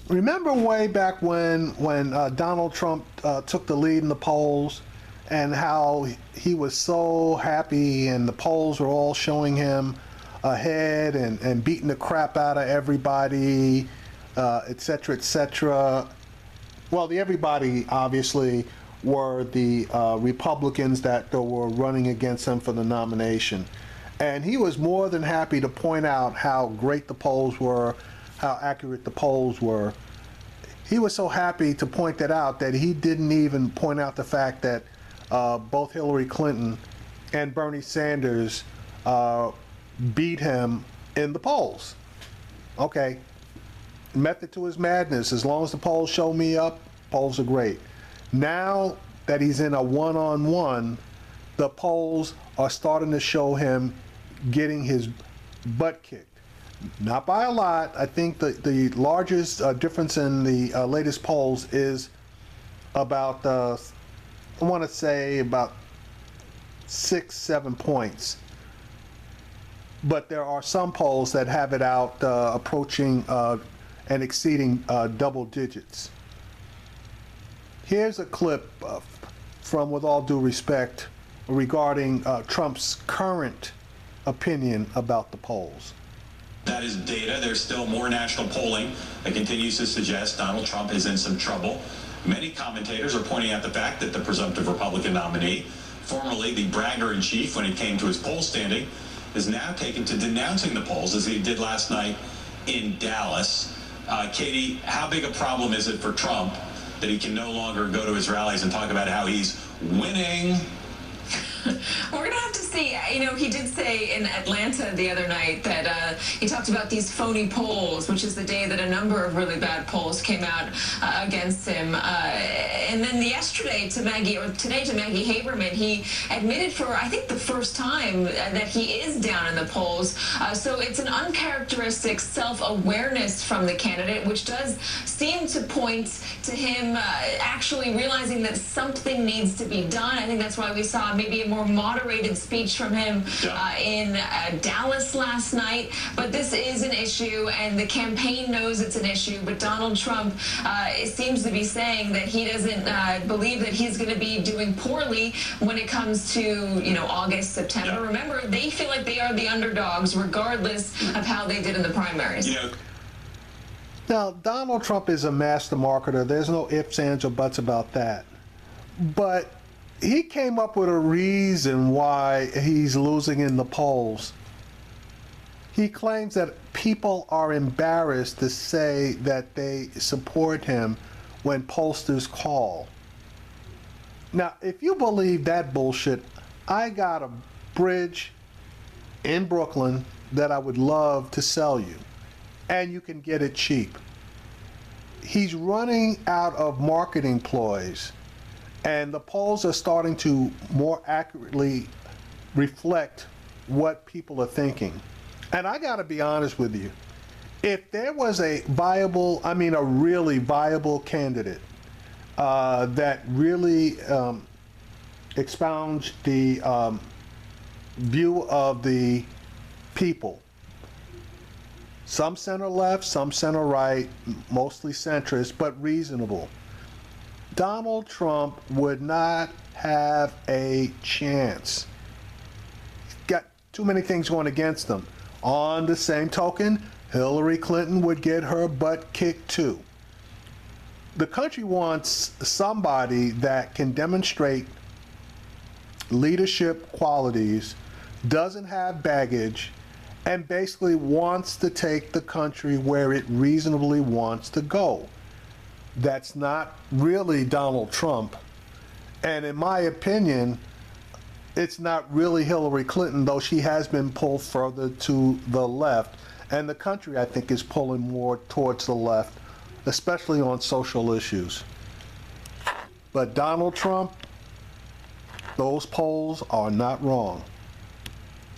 Remember way back when Donald Trump took the lead in the polls, and how he was so happy, and the polls were all showing him ahead and beating the crap out of everybody, et cetera, et cetera. Well, the everybody obviously were the Republicans that were running against him for the nomination. And he was more than happy to point out how great the polls were, how accurate the polls were. He was so happy to point that out that he didn't even point out the fact that both Hillary Clinton and Bernie Sanders beat him in the polls. Okay, method to his madness. As long as the polls show me up, polls are great. Now that he's in a one-on-one, the polls are starting to show him getting his butt kicked. Not by a lot. I think the largest difference in the latest polls is about, I want to say about 6-7 points. But there are some polls that have it out approaching and exceeding double digits. Here's a clip from With All Due Respect regarding Trump's current opinion about the polls. That is data. There's still more national polling that continues to suggest Donald Trump is in some trouble. Many commentators are pointing out the fact that the presumptive Republican nominee, formerly the bragger-in-chief when it came to his poll standing, is now taken to denouncing the polls, as he did last night in Dallas. Katie, how big a problem is it for Trump that he can no longer go to his rallies and talk about how he's winning? We're going to have to see. You know, he did say in Atlanta the other night that he talked about these phony polls, which is the day that a number of really bad polls came out against him. And then yesterday to Maggie, or today to Maggie Haberman, he admitted for, I think, the first time that he is down in the polls. So it's an uncharacteristic self-awareness from the candidate, which does seem to point to him actually realizing that something needs to be done. I think that's why we saw maybe a more moderated speech from him in Dallas last night. But this is an issue, and the campaign knows it's an issue. But Donald Trump seems to be saying that he doesn't believe that he's going to be doing poorly when it comes to, you know, August, September. Yeah. Remember, they feel like they are the underdogs, regardless of how they did in the primaries. You know, now, Donald Trump is a master marketer. There's no ifs, ands, or buts about that. But he came up with a reason why he's losing in the polls. He claims that people are embarrassed to say that they support him when pollsters call. Now, if you believe that bullshit, I got a bridge in Brooklyn that I would love to sell you, and you can get it cheap. He's running out of marketing ploys, and the polls are starting to more accurately reflect what people are thinking. And I got to be honest with you. If there was a viable, I mean a really viable candidate that really expounds the view of the people, some center left, some center right, mostly centrist, but reasonable, Donald Trump would not have a chance. He's got too many things going against him. On the same token, Hillary Clinton would get her butt kicked too. The country wants somebody that can demonstrate leadership qualities, doesn't have baggage, and basically wants to take the country where it reasonably wants to go. That's not really Donald Trump. And in my opinion, it's not really Hillary Clinton, though she has been pulled further to the left. And the country, I think, is pulling more towards the left, especially on social issues. But Donald Trump, those polls are not wrong.